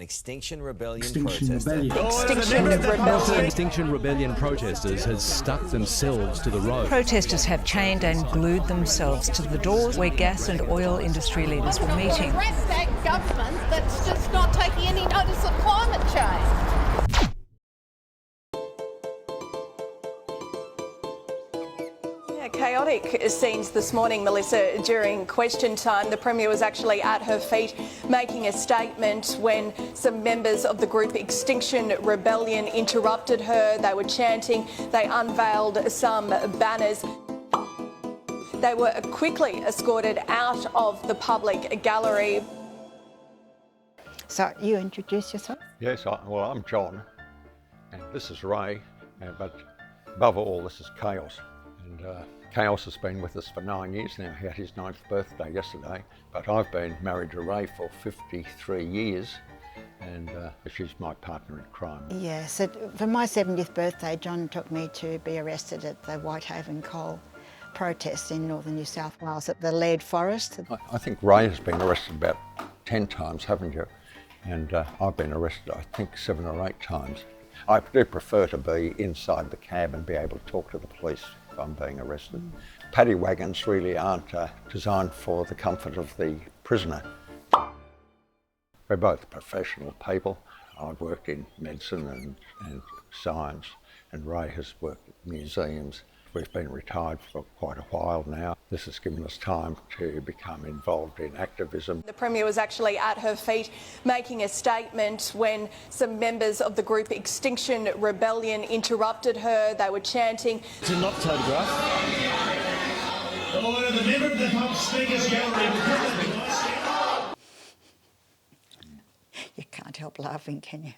Extinction Rebellion Extinction protesters. Rebellion. Extinction Rebellion protesters had stuck themselves to the road. Protesters have chained and glued themselves to the doors where gas and oil industry leaders were meeting. Arrest that government that's just not taking any notice of climate change. Chaotic scenes this morning, Melissa. During question time, the Premier was actually at her feet making a statement when some members of the group Extinction Rebellion interrupted her. They were chanting, they unveiled some banners. They were quickly escorted out of the public gallery. So you introduce yourself? Yes, I'm John, and this is Ray, but above all, this is Chaos. And Chaos has been with us for 9 years now. He had his 9th birthday yesterday, but I've been married to Ray for 53 years, and she's my partner in crime. Yeah, so for my 70th birthday, John took me to be arrested at the Whitehaven coal protest in northern New South Wales at the Lead Forest. I think Ray has been arrested about 10 times, haven't you? And I've been arrested, I think, 7 or 8 times. I do prefer to be inside the cab and be able to talk to the police if I'm being arrested. Paddy wagons really aren't designed for the comfort of the prisoner. We're both professional people. I've worked in medicine and science, and Ray has worked at museums. We've been retired for quite a while now. This has given us time to become involved in activism. The Premier was actually at her feet making a statement when some members of the group Extinction Rebellion interrupted her. They were chanting. To not photograph. Order the member of the Pub Speakers Gallery. You can't help laughing, can you?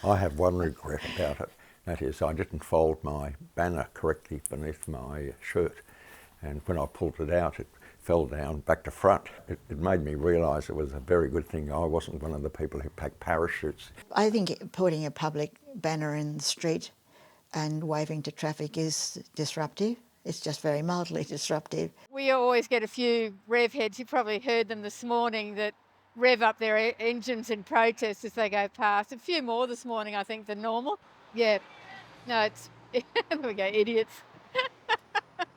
I have one regret about it. That is, I didn't fold my banner correctly beneath my shirt, and when I pulled it out, it fell down back to front. It made me realise it was a very good thing I wasn't one of the people who packed parachutes. I think putting a public banner in the street and waving to traffic is disruptive. It's just very mildly disruptive. We always get a few rev heads, you probably heard them this morning, that rev up their engines in protest as they go past. A few more this morning, I think, than normal. Yeah, no, it's, there we go, idiots.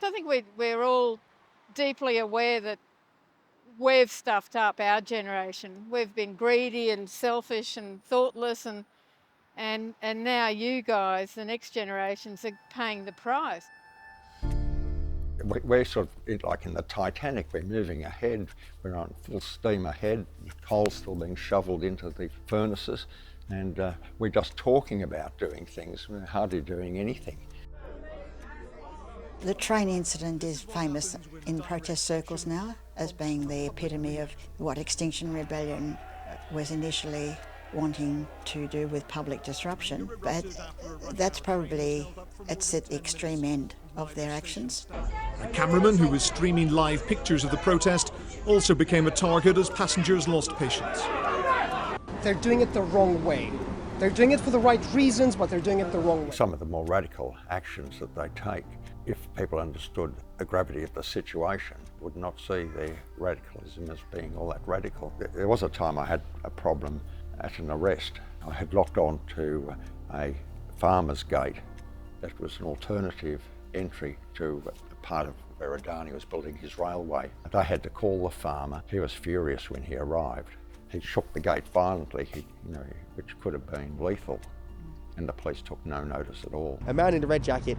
I think we're all deeply aware that we've stuffed up our generation. We've been greedy and selfish and thoughtless, and now you guys, the next generations, are paying the price. We're sort of like in the Titanic, we're moving ahead, we're on full steam ahead, with coal still being shoveled into the furnaces. And we're just talking about doing things, we're hardly doing anything. The train incident is famous in protest circles now as being the epitome of what Extinction Rebellion was initially wanting to do with public disruption, but that's probably, it's at the extreme end of their actions. A cameraman who was streaming live pictures of the protest also became a target as passengers lost patience. They're doing it the wrong way. They're doing it for the right reasons, but they're doing it the wrong way. Some of the more radical actions that they take, if people understood the gravity of the situation, would not see their radicalism as being all that radical. There was a time I had a problem at an arrest. I had locked on to a farmer's gate that was an alternative entry to a part of where Adani was building his railway. And I had to call the farmer. He was furious when he arrived. He shook the gate violently, which could have been lethal, and the police took no notice at all. A man in a red jacket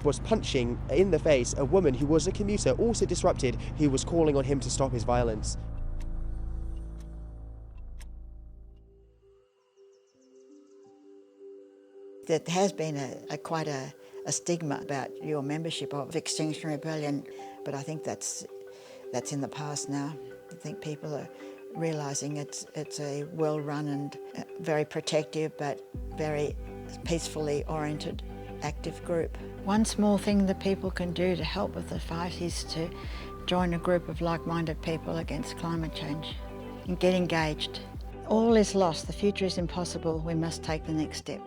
was punching in the face a woman who was a commuter, also disrupted, who was calling on him to stop his violence. There has been quite a stigma about your membership of Extinction Rebellion, but I think that's in the past now. I think people are realising it's a well-run and very protective but very peacefully oriented active group. One small thing that people can do to help with the fight is to join a group of like-minded people against climate change and get engaged. All is lost, the future is impossible, we must take the next step.